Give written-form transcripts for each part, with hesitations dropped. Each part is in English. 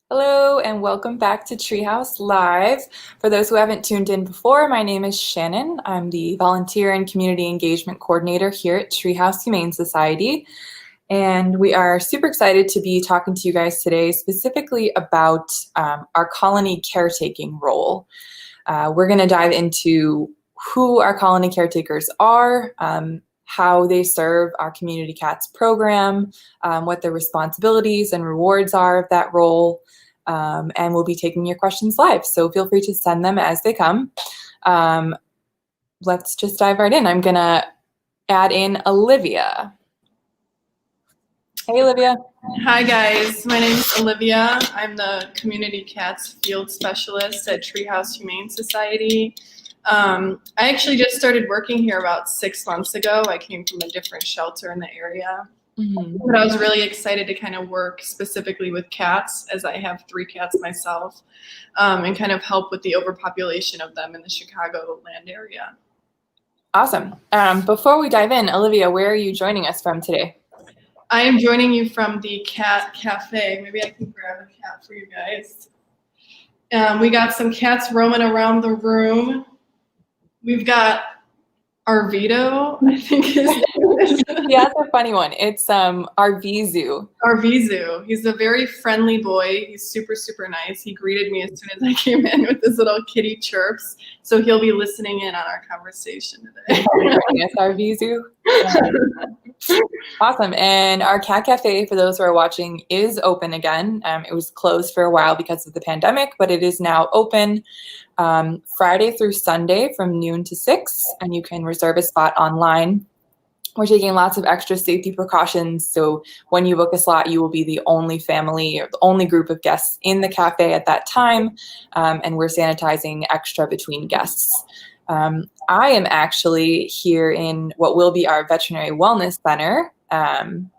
Hello and welcome back to Treehouse Live. For those who haven't tuned in before, my name is Shannon. I'm the Volunteer and Community Engagement Coordinator here at Treehouse Humane Society. And we are super excited to be talking to you guys today specifically about our colony caretaking role. We're going to dive into who our colony caretakers are, how they serve our Community Cats program, what their responsibilities and rewards are of that role, and we'll be taking your questions live. So feel free to send them as they come. Let's just dive right in. I'm going to add in Olivia. Hey, Olivia. Hi guys, my name is Olivia. I'm the Community Cats Field Specialist at Treehouse Humane Society. I actually just started working here about 6 months ago. I came from a different shelter in the area. But I was really excited to kind of work specifically with cats, as I have 3 cats myself, and kind of help with the overpopulation of them in the Chicagoland area. Awesome. Before we dive in, Olivia, where are you joining us from today? I am joining you from the Cat Cafe. Maybe I can grab a cat for you guys. We got some cats roaming around the room. We've got Arvito, I think his name is. Yeah, that's a funny one. It's Arvizu. Arvizu. He's a very friendly boy. He's super, super nice. He greeted me as soon as I came in with his little kitty chirps. So he'll be listening in on our conversation today. Yes, Arvizu. Awesome. And our Cat Cafe, for those who are watching, is open again. It was closed for a while because of the pandemic, but it is now open Friday through Sunday from noon to 6, and you can reserve a spot online. We're taking lots of extra safety precautions, so when you book a slot, you will be the only family or the only group of guests in the cafe at that time, and we're sanitizing extra between guests. I am actually here in what will be our veterinary wellness center.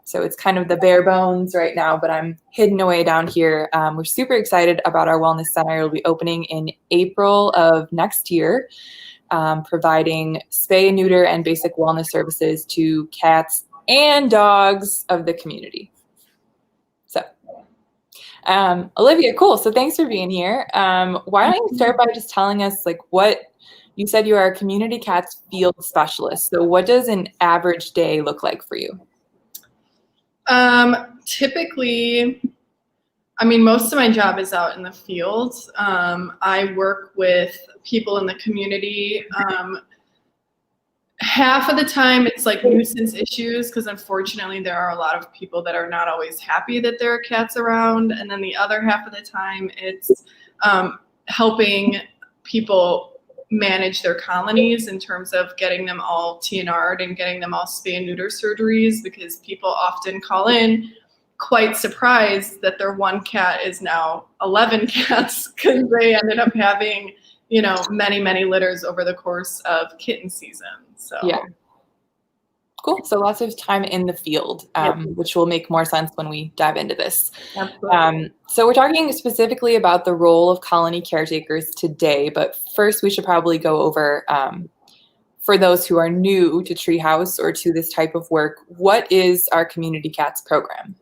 So it's kind of the bare bones right now, but I'm hidden away down here. We're super excited about our wellness center. It'll be opening in April of next year, providing spay and neuter and basic wellness services to cats and dogs of the community. So, Olivia, cool. So thanks for being here. Why don't you start by just telling us what you said you are a Community Cats Field Specialist. So what does an average day look like for you? Typically, most of my job is out in the field. I work with people in the community. Half of the time it's like nuisance issues, because unfortunately there are a lot of people that are not always happy that there are cats around. And then the other half of the time it's helping people manage their colonies in terms of getting them all TNR'd and getting them all spay and neuter surgeries, because people often call in quite surprised that their one cat is now 11 cats, because they ended up having, many, many litters over the course of kitten season. So yeah. Cool. So lots of time in the field, which will make more sense when we dive into this. So we're talking specifically about the role of colony caretakers today, but first we should probably go over, for those who are new to Treehouse or to this type of work, what is our Community Cats program?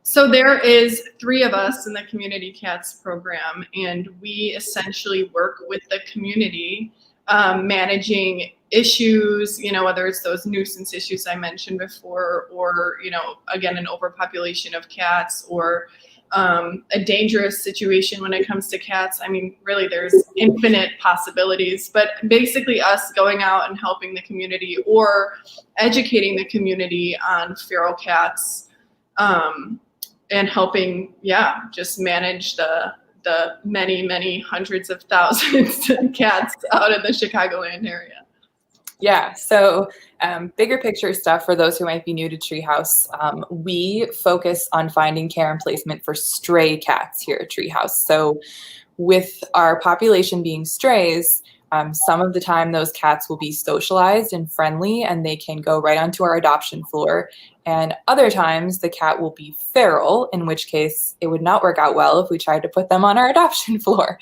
So there is 3 of us in the Community Cats program, and we essentially work with the community, managing issues, whether it's those nuisance issues I mentioned before, or, again, an overpopulation of cats, or a dangerous situation when it comes to cats. Really, there's infinite possibilities, but basically us going out and helping the community or educating the community on feral cats, and helping, just manage the many, many hundreds of thousands of cats out in the Chicagoland area. Yeah, so bigger picture stuff for those who might be new to Treehouse. We focus on finding care and placement for stray cats here at Treehouse. So with our population being strays, some of the time those cats will be socialized and friendly and they can go right onto our adoption floor. And other times the cat will be feral, in which case it would not work out well if we tried to put them on our adoption floor.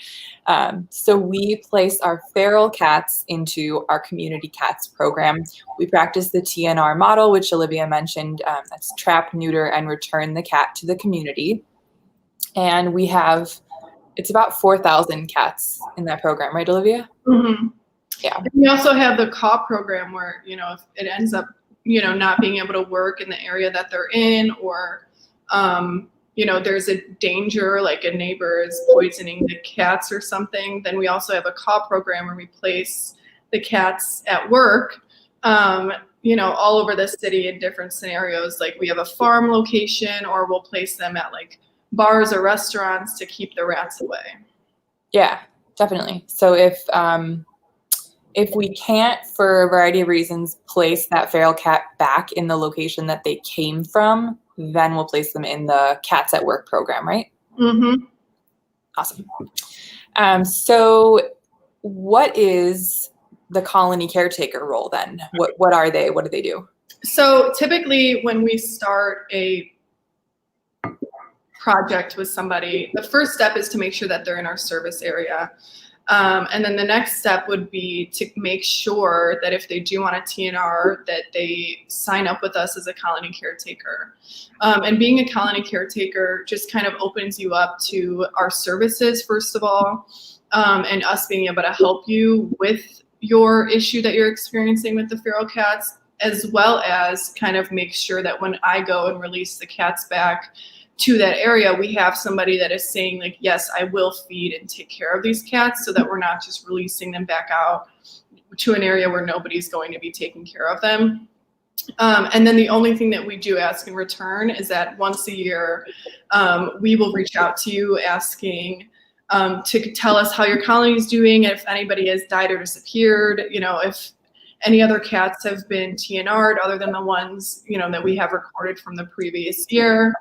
So we place our feral cats into our Community Cats program. We practice the TNR model, which Olivia mentioned. That's trap, neuter, and return the cat to the community. And it's about 4,000 cats in that program, right, Olivia? Mm-hmm. Yeah. And we also have the CAW program where, if it ends up, not being able to work in the area that they're in, or, there's a danger, like a neighbor is poisoning the cats or something, then we also have a CAW program where we place the cats at work, all over the city in different scenarios. Like we have a farm location, or we'll place them at like bars or restaurants to keep the rats away. Yeah, definitely. So if we can't, for a variety of reasons, place that feral cat back in the location that they came from, then we'll place them in the Cats at Work program, right? Mm-hmm. Awesome. So what is the colony caretaker role then? What are they? What do they do? So typically when we start a project with somebody, the first step is to make sure that they're in our service area. And then the next step would be to make sure that if they do want a TNR, that they sign up with us as a colony caretaker. And being a colony caretaker just kind of opens you up to our services, first of all, and us being able to help you with your issue that you're experiencing with the feral cats, as well as kind of make sure that when I go and release the cats back to that area, we have somebody that is saying like, yes, I will feed and take care of these cats, so that we're not just releasing them back out to an area where nobody's going to be taking care of them. And then the only thing that we do ask in return is that once a year, we will reach out to you asking to tell us how your colony is doing, if anybody has died or disappeared, if any other cats have been TNR'd other than the ones, that we have recorded from the previous year.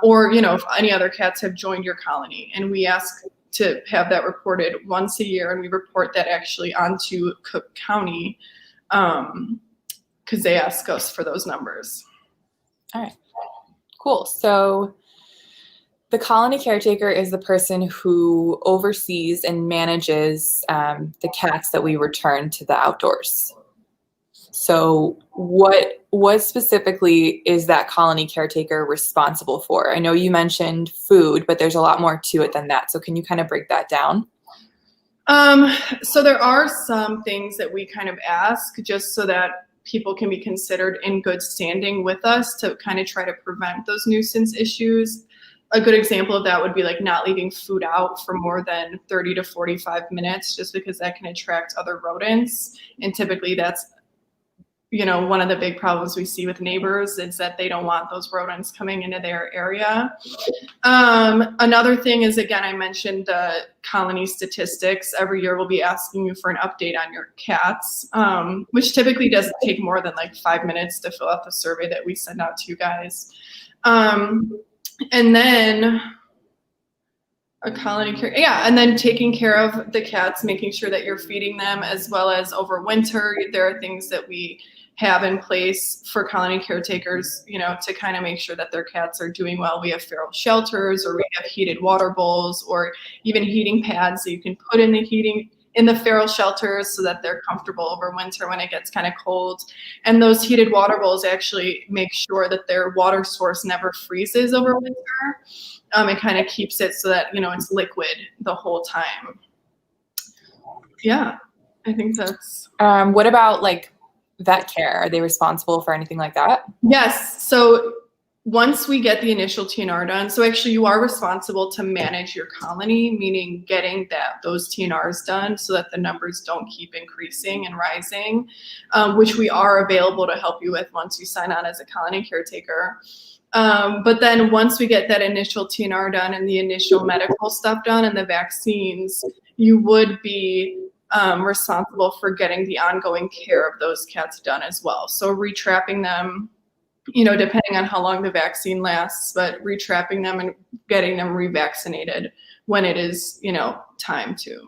Or, if any other cats have joined your colony, and we ask to have that reported once a year, and we report that actually onto Cook County, because they ask us for those numbers. All right, cool. So the colony caretaker is the person who oversees and manages the cats that we return to the outdoors. So what specifically is that colony caretaker responsible for? I know you mentioned food, but there's a lot more to it than that. So can you kind of break that down? So there are some things that we kind of ask just so that people can be considered in good standing with us to kind of try to prevent those nuisance issues. A good example of that would be like not leaving food out for more than 30 to 45 minutes, just because that can attract other rodents. And typically that's one of the big problems we see with neighbors is that they don't want those rodents coming into their area. Another thing is, again, I mentioned the colony statistics. Every year we'll be asking you for an update on your cats, which typically doesn't take more than like 5 minutes to fill out the survey that we send out to you guys. And then and then taking care of the cats, making sure that you're feeding them, as well as over winter. There are things that we have in place for colony caretakers, to kind of make sure that their cats are doing well. We have feral shelters, or we have heated water bowls, or even heating pads that you can put in the feral shelters so that they're comfortable over winter when it gets kind of cold. And those heated water bowls actually make sure that their water source never freezes over winter. It kind of keeps it so that, it's liquid the whole time. Yeah, I think that's. What about like vet care? Are they responsible for anything like that? Yes. So once we get the initial TNR done, so actually you are responsible to manage your colony, meaning getting those TNRs done so that the numbers don't keep increasing and rising, which we are available to help you with once you sign on as a colony caretaker. But then once we get that initial TNR done and the initial medical stuff done and the vaccines, you would be responsible for getting the ongoing care of those cats done as well. So retrapping them, depending on how long the vaccine lasts, but retrapping them and getting them revaccinated when it is, time to.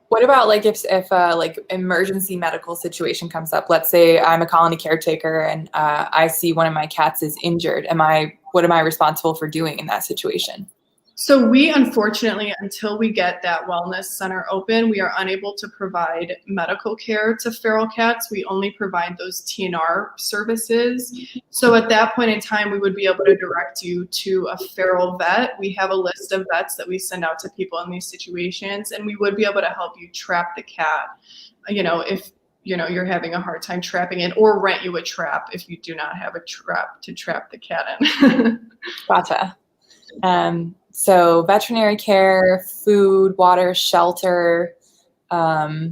What about like if like emergency medical situation comes up? Let's say I'm a colony caretaker and I see one of my cats is injured. What am I responsible for doing in that situation? So we, unfortunately, until we get that wellness center open, we are unable to provide medical care to feral cats. We only provide those TNR services. So at that point in time, we would be able to direct you to a feral vet. We have a list of vets that we send out to people in these situations, and we would be able to help you trap the cat, if you're having a hard time trapping it, or rent you a trap if you do not have a trap to trap the cat in. Gotcha. So veterinary care, food, water, shelter. I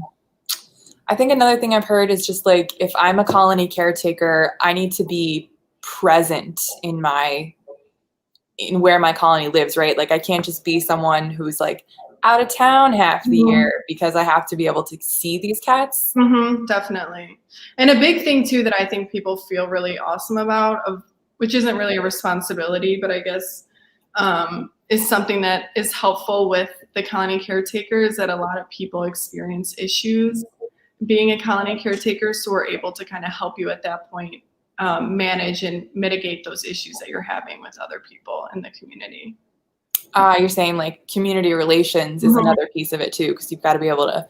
think another thing I've heard is just like, if I'm a colony caretaker, I need to be present in where my colony lives, right? Like I can't just be someone who's like out of town half the year, because I have to be able to see these cats. Definitely. And a big thing too that I think people feel really awesome about, which isn't really a responsibility, but I guess is something that is helpful with the colony caretaker, is that a lot of people experience issues being a colony caretaker, so we're able to kind of help you at that point manage and mitigate those issues that you're having with other people in the community. You're saying like community relations is another piece of it too, because you've got to be able to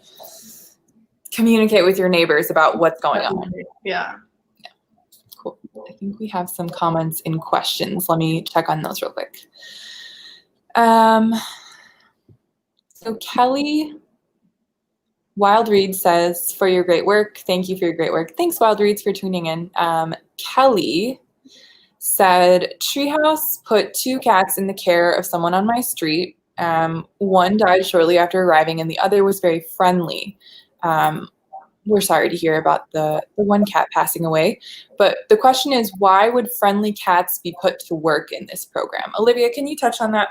communicate with your neighbors about what's going on. Yeah. Cool. I think we have some comments and questions. Let me check on those real quick. So Kelly Wildreed says, for your great work. Thank you for your great work. Thanks, Wildreeds, for tuning in. Kelly said, Treehouse put 2 cats in the care of someone on my street. One died shortly after arriving, and the other was very friendly. We're sorry to hear about the one cat passing away. But the question is, why would friendly cats be put to work in this program? Olivia, can you touch on that?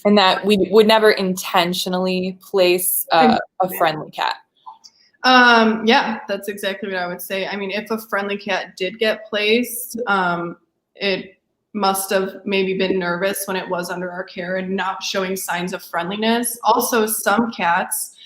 And that we would never intentionally place a friendly cat. Yeah, that's exactly what I would say. I mean, if a friendly cat did get placed, it must have maybe been nervous when it was under our care and not showing signs of friendliness. Also, some cats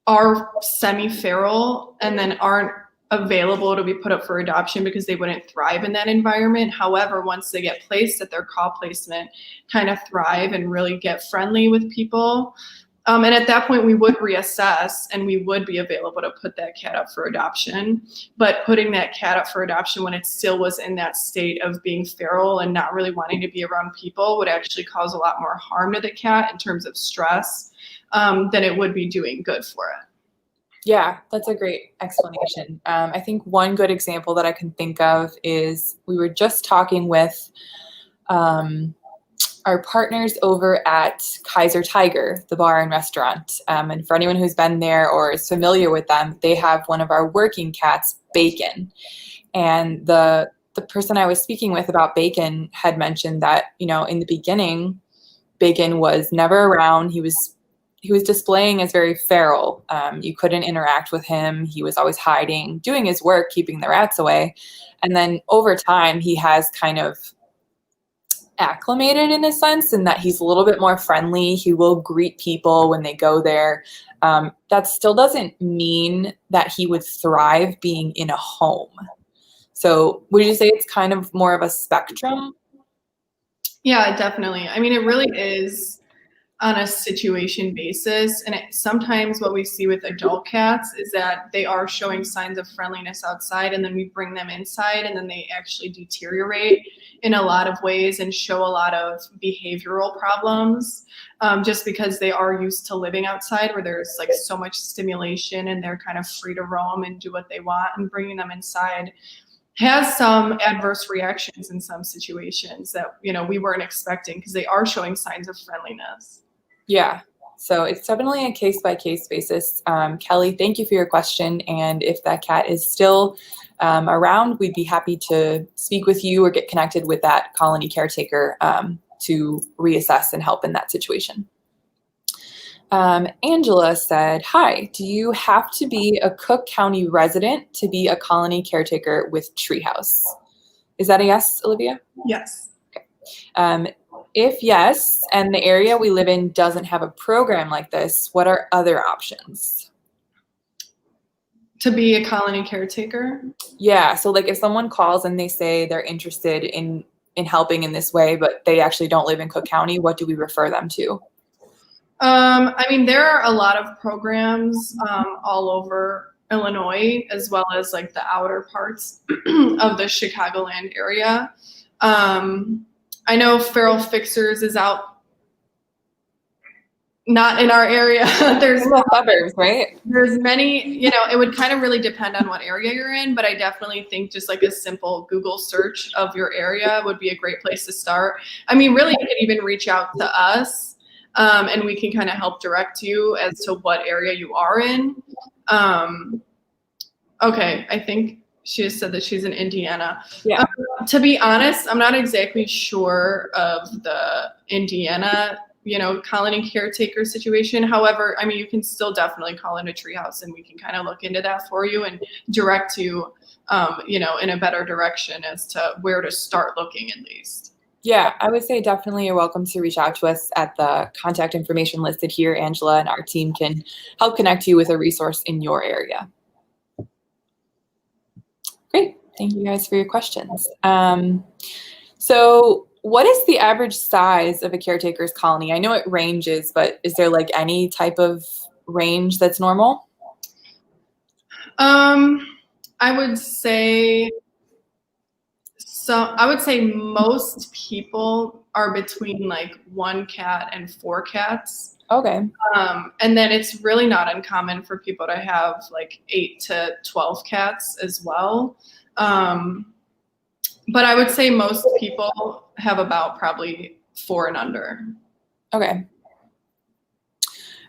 are semi-feral and then aren't available to be put up for adoption because they wouldn't thrive in that environment. However, once they get placed at their call placement, kind of thrive and really get friendly with people. And at that point, we would reassess and we would be available to put that cat up for adoption. But putting that cat up for adoption when it still was in that state of being feral and not really wanting to be around people would actually cause a lot more harm to the cat in terms of stress than it would be doing good for it. Yeah, that's a great explanation. I think one good example that I can think of is we were just talking with our partners over at Kaiser Tiger, the bar and restaurant. And for anyone who's been there or is familiar with them, they have one of our working cats, Bacon. And the person I was speaking with about Bacon had mentioned that, in the beginning, Bacon was never around. He was displaying as very feral. You couldn't interact with him. He was always hiding, doing his work, keeping the rats away. And then over time, he has kind of acclimated in a sense, in that he's a little bit more friendly. He will greet people when they go there. That still doesn't mean that he would thrive being in a home. So would you say it's kind of more of a spectrum? Yeah, definitely. I mean, it really is on a situation basis. And sometimes what we see with adult cats is that they are showing signs of friendliness outside, and then we bring them inside and then they actually deteriorate in a lot of ways and show a lot of behavioral problems just because they are used to living outside where there's like so much stimulation and they're kind of free to roam and do what they want, and bringing them inside has some adverse reactions in some situations that, we weren't expecting because they are showing signs of friendliness. Yeah. So it's definitely a case-by-case basis. Kelly, thank you for your question. And if that cat is still around, we'd be happy to speak with you or get connected with that colony caretaker to reassess and help in that situation. Angela said, hi, do you have to be a Cook County resident to be a colony caretaker with Treehouse? Is that a yes, Olivia? Yes. Okay. If yes, and the area we live in doesn't have a program like this, what are other options? To be a colony caretaker? Yeah. So like if someone calls and they say they're interested in in helping in this way, but they actually don't live in Cook County, what do we refer them to? I mean, there are a lot of programs all over Illinois, as well as like the outer parts of the Chicagoland area. I know Feral Fixers is out, not in our area. There's suburbs, right? There's many, you know, it would kind of really depend on what area you're in, but I definitely think just like a simple Google search of your area would be a great place to start. I mean, really, you can even reach out to us, and we can kind of help direct you as to what area you are in. Okay, I think she has said that she's in Indiana. Yeah. To be honest, I'm not exactly sure of the Indiana, you know, Colony Caretaker situation. However, I mean, you can still definitely call in a Treehouse and we can kind of look into that for you and direct you, you know, in a better direction as to where to start looking at least. Yeah, I would say definitely you're welcome to reach out to us at the contact information listed here. Angela and our team can help connect you with a resource in your area. Great. Thank you guys for your questions. So what is the average size of a caretaker's colony? I know it ranges, but is there like any type of range that's normal? I would say most people are between like 1 cat and 4 cats. Okay. And then it's really not uncommon for people to have like 8 to 12 cats as well. But I would say most people have about probably 4 and under. Okay.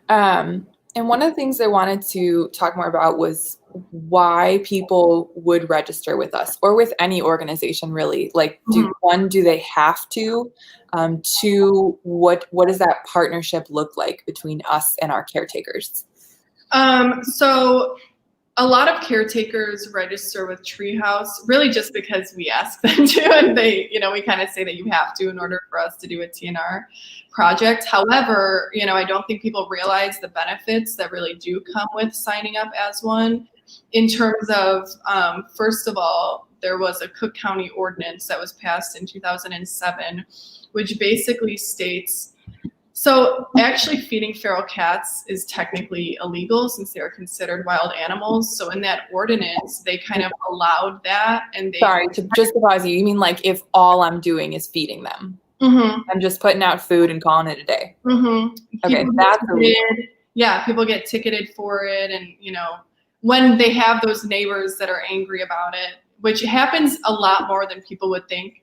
And one of the things I wanted to talk more about was why people would register with us or with any organization, really. Like, do they have to? 2, what does that partnership look like between us and our caretakers? So a lot of caretakers register with Treehouse really just because we ask them to, and they, you know, we kind of say that you have to in order for us to do a TNR project. However, you know, I don't think people realize the benefits that really do come with signing up as one in terms of, first of all, there was a Cook County ordinance that was passed in 2007, which basically states, so actually feeding feral cats is technically illegal since they are considered wild animals. So in that ordinance, they kind of allowed that. And they— Sorry, just to pause you mean like if all I'm doing is feeding them? I'm just putting out food and calling it a day. Okay, that's illegal. Yeah, people get ticketed for it. And, you know, when they have those neighbors that are angry about it, which happens a lot more than people would think.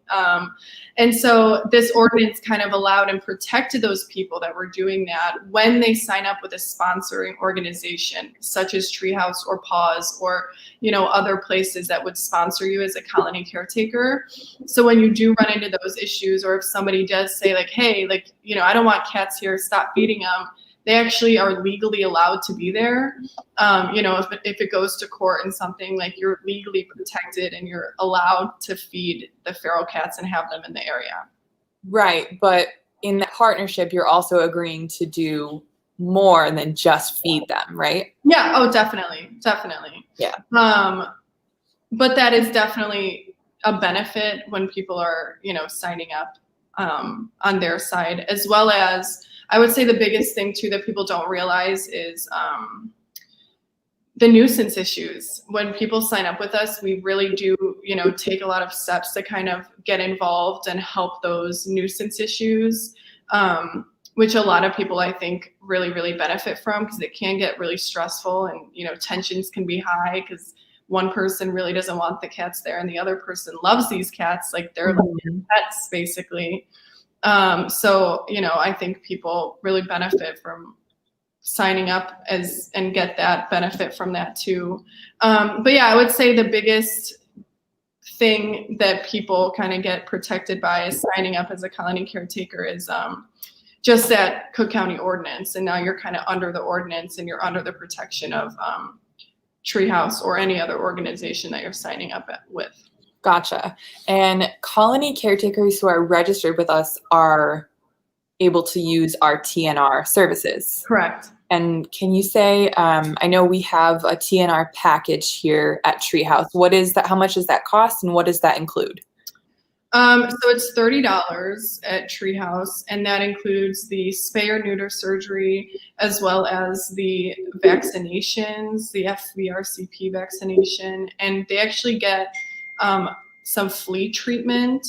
And so this ordinance kind of allowed and protected those people that were doing that when they sign up with a sponsoring organization, such as Treehouse or Paws or, you know, other places that would sponsor you as a colony caretaker. So when you do run into those issues, or if somebody does say like, hey, like, you know, I don't want cats here, stop feeding them, they actually are legally allowed to be there. You know, if it goes to court and something, like, you're legally protected and you're allowed to feed the feral cats and have them in the area. Right. But in that partnership, you're also agreeing to do more than just feed them, right? Yeah. Oh, definitely. Definitely. Yeah. But that is definitely a benefit when people are, you know, signing up on their side, as well as, I would say the biggest thing too that people don't realize is the nuisance issues. When people sign up with us, we really do, you know, take a lot of steps to kind of get involved and help those nuisance issues, which a lot of people, I think, really, really benefit from, because it can get really stressful and, you know, tensions can be high because one person really doesn't want the cats there and the other person loves these cats, like they're like pets basically. So, you know, I think people really benefit from signing up and get that benefit from that too. But yeah, I would say the biggest thing that people kind of get protected by is signing up as a colony caretaker is just that Cook County ordinance. And now you're kind of under the ordinance and you're under the protection of Treehouse or any other organization that you're signing up with. Gotcha. And colony caretakers who are registered with us are able to use our TNR services. Correct. And can you say, I know we have a TNR package here at Treehouse. What is that? How much does that cost and what does that include? So it's $30 at Treehouse, and that includes the spay or neuter surgery, as well as the vaccinations, the FVRCP vaccination, and they actually get some flea treatment.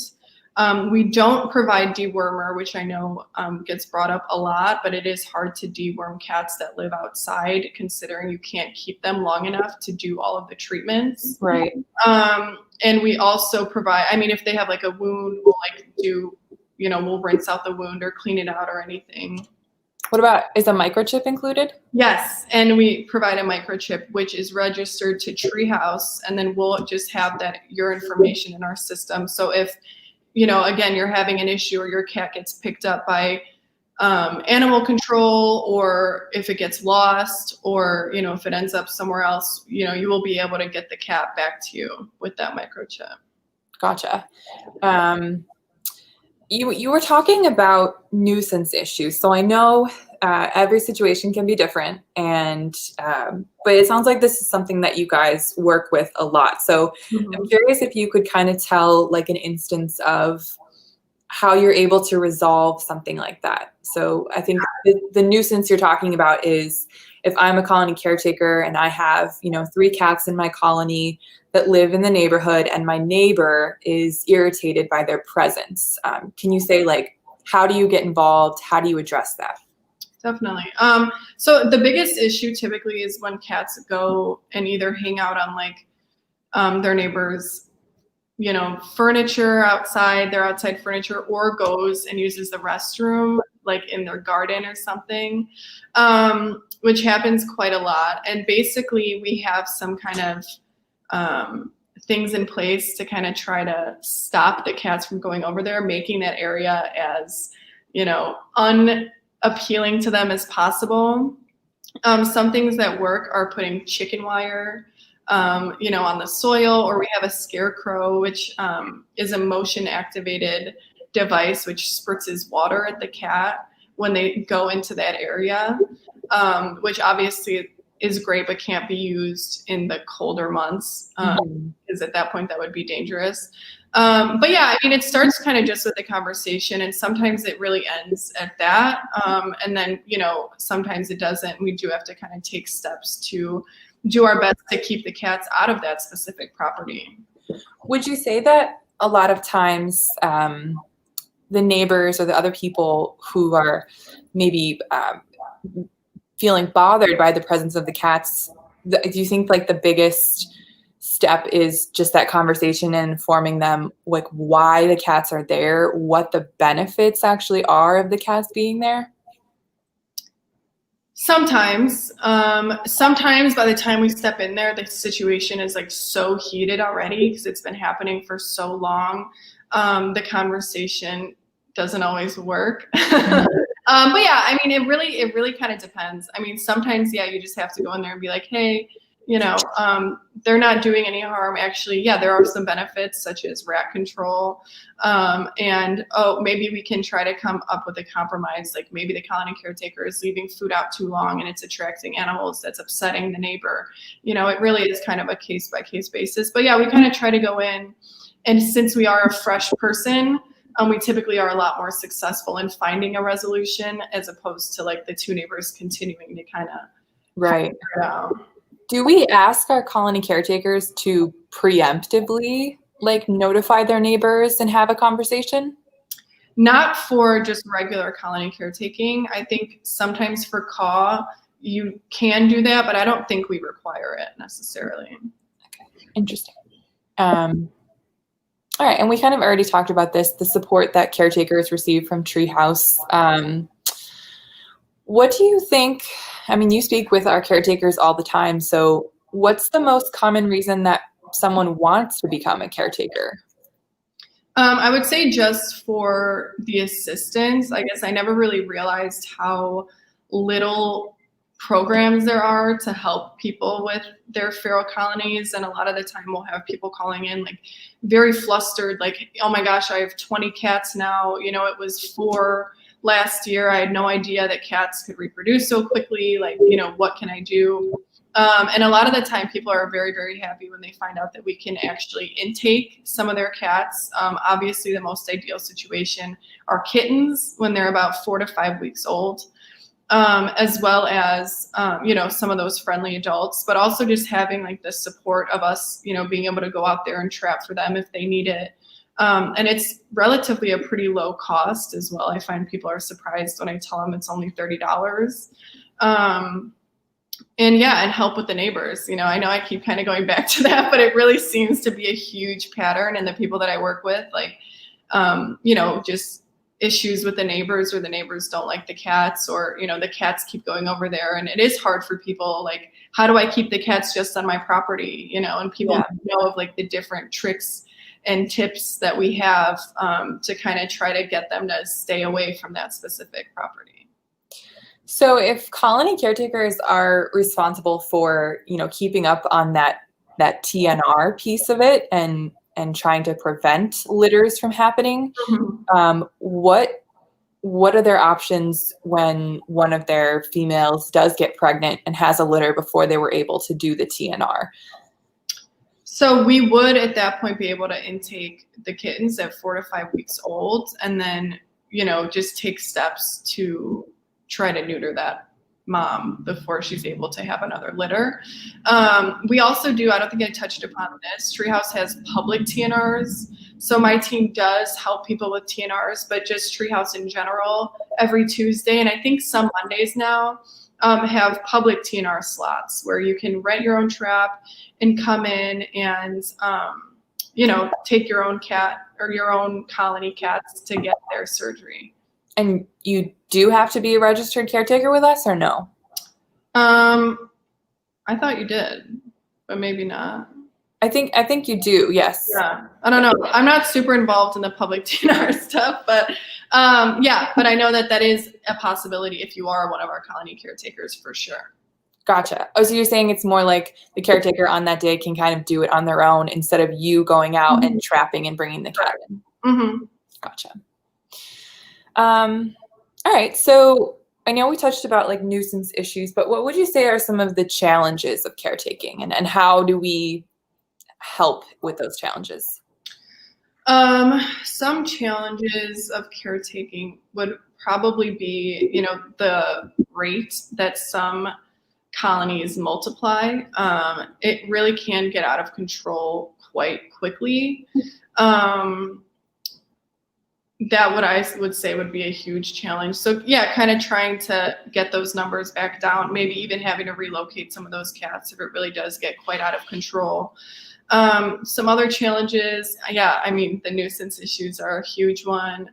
We don't provide dewormer, which I know gets brought up a lot, but it is hard to deworm cats that live outside, considering you can't keep them long enough to do all of the treatments. Right. And we also provide, I mean, if they have like a wound, we'll like do, we'll rinse out the wound or clean it out or anything. What about, is a microchip included? Yes, and we provide a microchip which is registered to Treehouse, and then we'll just have your information in our system. So if again, you're having an issue or your cat gets picked up by animal control, or if it gets lost, or, if it ends up somewhere else, you will be able to get the cat back to you with that microchip. Gotcha. You were talking about nuisance issues. So I know every situation can be different, and but it sounds like this is something that you guys work with a lot. So I'm curious if you could kind of tell like an instance of how you're able to resolve something like that. So I think the nuisance you're talking about is if I'm a colony caretaker and I have, 3 cats in my colony that live in the neighborhood and my neighbor is irritated by their presence. Can you say like, how do you get involved? How do you address that? Definitely. So the biggest issue typically is when cats go and either hang out on like their neighbors' furniture outside, their outside furniture, or goes and uses the restroom like in their garden or something, which happens quite a lot. And basically we have some kind of things in place to kind of try to stop the cats from going over there, making that area as, unappealing to them as possible. Some things that work are putting chicken wire on the soil, or we have a scarecrow, which is a motion activated device which spritzes water at the cat when they go into that area, which obviously is great but can't be used in the colder months, because at that point that would be dangerous. But yeah, I mean, it starts kind of just with a conversation, and sometimes it really ends at that, and then sometimes it doesn't. We do have to kind of take steps to do our best to keep the cats out of that specific property. Would you say that a lot of times the neighbors or the other people who are maybe feeling bothered by the presence of the cats, do you think like the biggest step is just that conversation and informing them like why the cats are there, what the benefits actually are of the cats being there? Sometimes by the time we step in there, the situation is like so heated already because it's been happening for so long. The conversation doesn't always work. But yeah, I mean, it really kind of depends. I mean, sometimes, yeah, you just have to go in there and be like, hey, they're not doing any harm. Actually, yeah, there are some benefits such as rat control. And maybe we can try to come up with a compromise. Like maybe the colony caretaker is leaving food out too long and it's attracting animals that's upsetting the neighbor. It really is kind of a case by case basis. But yeah, we kind of try to go in, and since we are a fresh person, we typically are a lot more successful in finding a resolution as opposed to like the 2 neighbors continuing to kind of right. figure it out. Do we ask our colony caretakers to preemptively like notify their neighbors and have a conversation? Not for just regular colony caretaking. I think sometimes for CAW, you can do that, but I don't think we require it necessarily. Okay, interesting. All right, and we kind of already talked about this, the support that caretakers receive from Treehouse. What do you think, I mean, you speak with our caretakers all the time, so what's the most common reason that someone wants to become a caretaker? I would say just for the assistance. I guess I never really realized how little programs there are to help people with their feral colonies, and a lot of the time we'll have people calling in like very flustered, like, oh my gosh, I have 20 cats now, it was 4 last year. I had no idea that cats could reproduce so quickly, like, what can I do? And a lot of the time people are very, very happy when they find out that we can actually intake some of their cats. Obviously the most ideal situation are kittens when they're about 4 to 5 weeks old, as well as, some of those friendly adults, but also just having like the support of us, being able to go out there and trap for them if they need it. And it's relatively a pretty low cost as well. I find people are surprised when I tell them it's only $30. And help with the neighbors. I know I keep kind of going back to that, but it really seems to be a huge pattern in the people that I work with, like, just issues with the neighbors, or the neighbors don't like the cats, or, the cats keep going over there. And it is hard for people, like, how do I keep the cats just on my property? And people know of like the different tricks and tips that we have to kind of try to get them to stay away from that specific property. So if colony caretakers are responsible for, keeping up on that TNR piece of it and trying to prevent litters from happening, what are their options when one of their females does get pregnant and has a litter before they were able to do the TNR? So we would at that point be able to intake the kittens at 4 to 5 weeks old, and then, just take steps to try to neuter that mom before she's able to have another litter. We also do, I don't think I touched upon this, Treehouse has public TNRs. So my team does help people with TNRs, but just Treehouse in general every Tuesday. And I think some Mondays now have public TNR slots where you can rent your own trap and come in and, take your own cat or your own colony cats to get their surgery. And you do have to be a registered caretaker with us, or no? I thought you did, but maybe not. I think you do. Yes. Yeah. I don't know. I'm not super involved in the public TNR stuff, but but I know that is a possibility if you are one of our colony caretakers, for sure. Gotcha. Oh, so you're saying it's more like the caretaker on that day can kind of do it on their own instead of you going out and trapping and bringing the cat in. Mm-hmm. Gotcha. All right. So I know we touched about like nuisance issues, but what would you say are some of the challenges of caretaking, and how do we help with those challenges? Some challenges of caretaking would probably be, the rate that some colonies multiply. It really can get out of control quite quickly. That what I would say would be a huge challenge. So kind of trying to get those numbers back down, maybe even having to relocate some of those cats if it really does get quite out of control. Some other challenges, the nuisance issues are a huge one.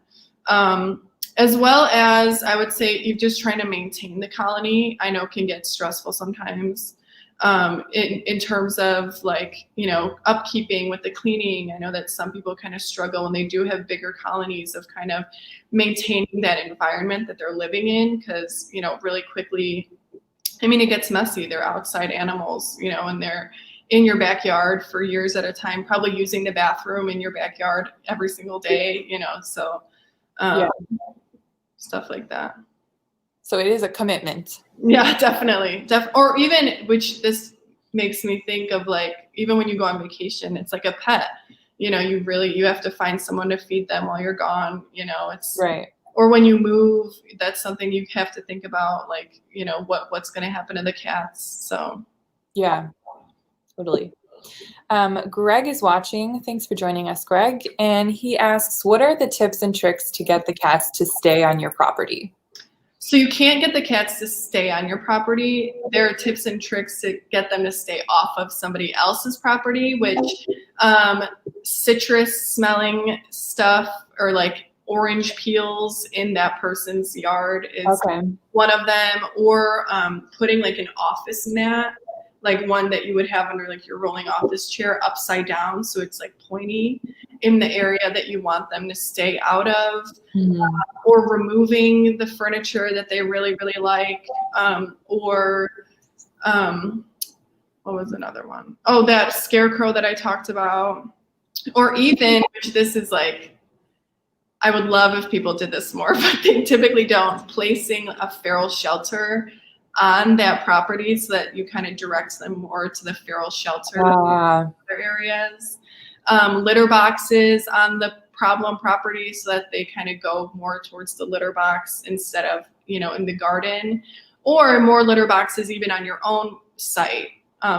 As well as, I would say, you're just trying to maintain the colony, I know can get stressful sometimes. In terms of upkeeping with the cleaning. I know that some people kind of struggle when they do have bigger colonies of kind of maintaining that environment that they're living in, because, really quickly, it gets messy. They're outside animals, and they're in your backyard for years at a time, probably using the bathroom in your backyard every single day, so stuff like that. So it is a commitment. Yeah, definitely. Or even, which this makes me think of, even when you go on vacation, it's like a pet. You have to find someone to feed them while you're gone. It's right. Or when you move, that's something you have to think about, what's going to happen to the cats. So. Yeah, totally. Greg is watching. Thanks for joining us, Greg. And he asks, what are the tips and tricks to get the cats to stay on your property? So you can't get the cats to stay on your property. There are tips and tricks to get them to stay off of somebody else's property, which citrus smelling stuff or orange peels in that person's yard is one of them, or putting an office mat, one that you would have under your rolling office chair upside down, so it's pointy in the area that you want them to stay out of, or removing the furniture that they really, really like, or what was another one? Oh, that scarecrow that I talked about, or even, which this is I would love if people did this more, but they typically don't, placing a feral shelter on that property so that you kind of direct them more to the feral shelter other areas. Litter boxes on the problem property so that they kind of go more towards the litter box instead of, in the garden, or more litter boxes even on your own site,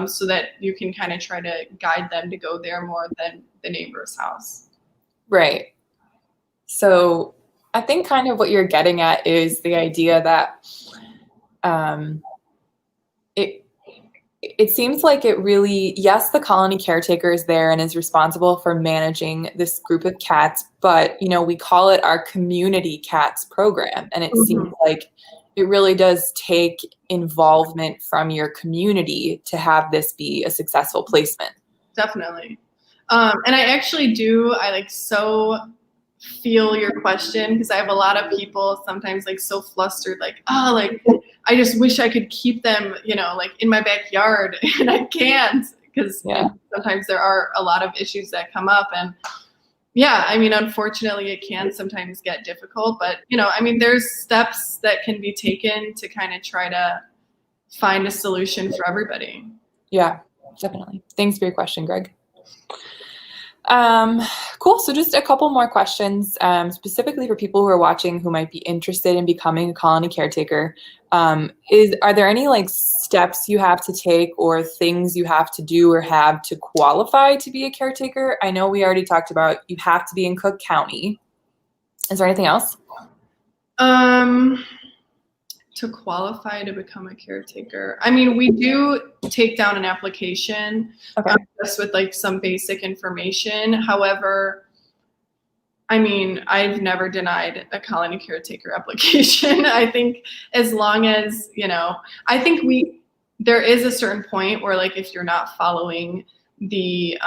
so that you can kind of try to guide them to go there more than the neighbor's house. Right. So I think kind of what you're getting at is the idea that it seems like it really, yes, the colony caretaker is there and is responsible for managing this group of cats, but we call it our community cats program, and it seems like it really does take involvement from your community to have this be a successful placement. Definitely. And I actually so feel your question, because I have a lot of people sometimes so flustered, I just wish I could keep them, in my backyard, and I can't, because sometimes there are a lot of issues that come up, and unfortunately it can sometimes get difficult, but there's steps that can be taken to kind of try to find a solution for everybody. Yeah, definitely. Thanks for your question, Greg. Cool. So just a couple more questions, specifically for people who are watching who might be interested in becoming a colony caretaker. Are there any steps you have to take or things you have to do or have to qualify to be a caretaker? I know we already talked about you have to be in Cook County. Is there anything else? To qualify to become a caretaker, we do take down an application, just with some basic information. However, I've never denied a colony caretaker application. I think as long as, there is a certain point where if you're not following the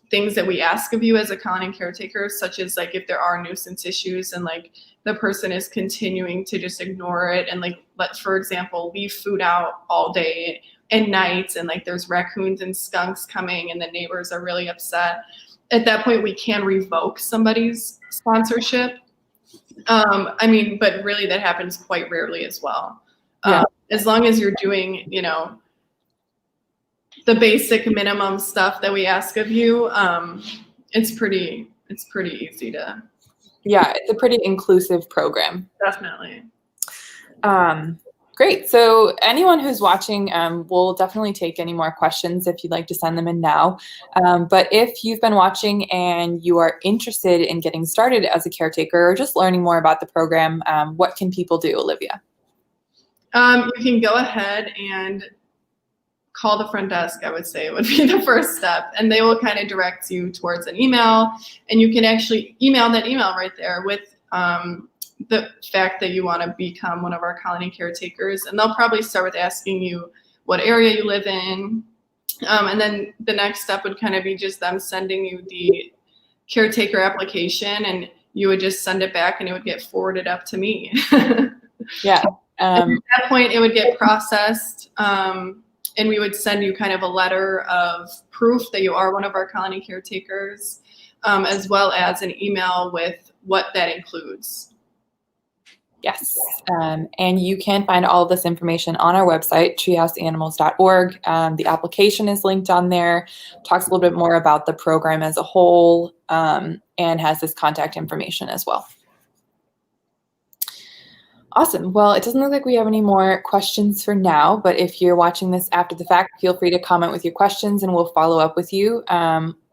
things that we ask of you as a colony caretaker, such as if there are nuisance issues and the person is continuing to just ignore it and for example, leave food out all day and nights, and there's raccoons and skunks coming and the neighbors are really upset. At that point, we can revoke somebody's sponsorship. But really that happens quite rarely as well. As long as you're doing, the basic minimum stuff that we ask of you, it's pretty easy to. Yeah, it's a pretty inclusive program. Definitely. Great. So anyone who's watching, we'll definitely take any more questions if you'd like to send them in now. But if you've been watching and you are interested in getting started as a caretaker or just learning more about the program, what can people do, Olivia? You can go ahead and call the front desk, I would say would be the first step, and they will kind of direct you towards an email, and you can actually email that email right there with the fact that you want to become one of our colony caretakers, and they'll probably start with asking you what area you live in, and then the next step would kind of be just them sending you the caretaker application, and you would just send it back and it would get forwarded up to me. Yeah. At that point it would get processed, and we would send you kind of a letter of proof that you are one of our colony caretakers, as well as an email with what that includes. Yes, and you can find all of this information on our website, treehouseanimals.org. The application is linked on there, talks a little bit more about the program as a whole, and has this contact information as well. Awesome. Well, it doesn't look like we have any more questions for now, but if you're watching this after the fact, feel free to comment with your questions and we'll follow up with you.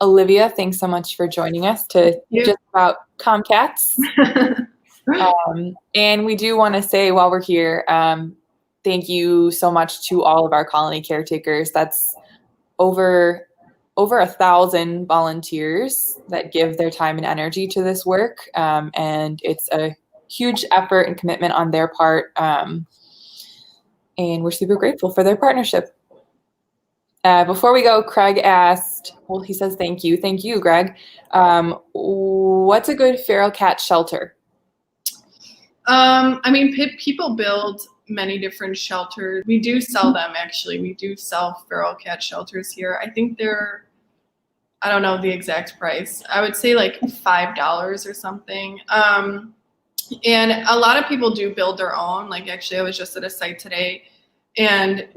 Olivia, thanks so much for joining us to just about Comcats. And we do want to say while we're here, thank you so much to all of our colony caretakers. That's over 1,000 volunteers that give their time and energy to this work. And it's a huge effort and commitment on their part. And we're super grateful for their partnership. Before we go, Craig asked, well, he says, thank you. Thank you, Greg. What's a good feral cat shelter? People build many different shelters. We do sell them, actually. We do sell feral cat shelters here. I think they're, I don't know the exact price. I would say like $5 or something. And a lot of people do build their own. Like, actually, I was just at a site today And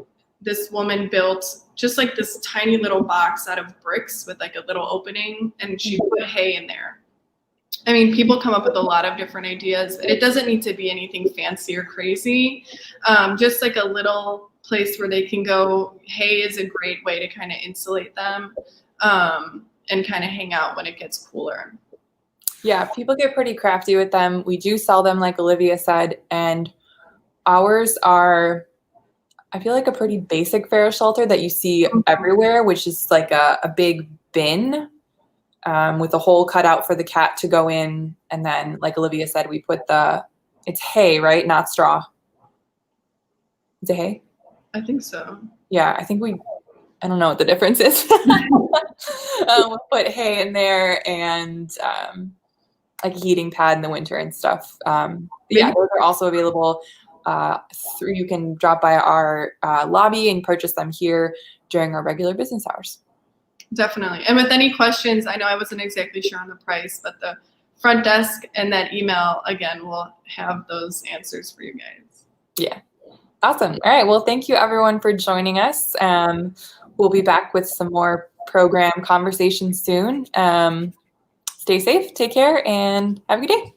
this woman built just like this tiny little box out of bricks with like a little opening, and she put hay in there. I mean, people come up with a lot of different ideas. It doesn't need to be anything fancy or crazy. Just like a little place where they can go. Hay is a great way to kind of insulate them and kind of hang out when it gets cooler. Yeah, people get pretty crafty with them. We do sell them, like Olivia said, and ours are, I feel like, a pretty basic feral shelter that you see everywhere, which is like a big bin with a hole cut out for the cat to go in. And then, like Olivia said, we put it's hay, right? Not straw. Is it hay? I think so. Yeah, I don't know what the difference is. We'll put hay in there and like a heating pad in the winter and stuff. Yeah, those are also available. You can drop by our lobby and purchase them here during our regular business hours. Definitely. And with any questions, I know I wasn't exactly sure on the price, but the front desk and that email, again, will have those answers for you guys. Yeah. Awesome. All right. Well, thank you everyone for joining us. We'll be back with some more program conversations soon. Stay safe, take care, and have a good day.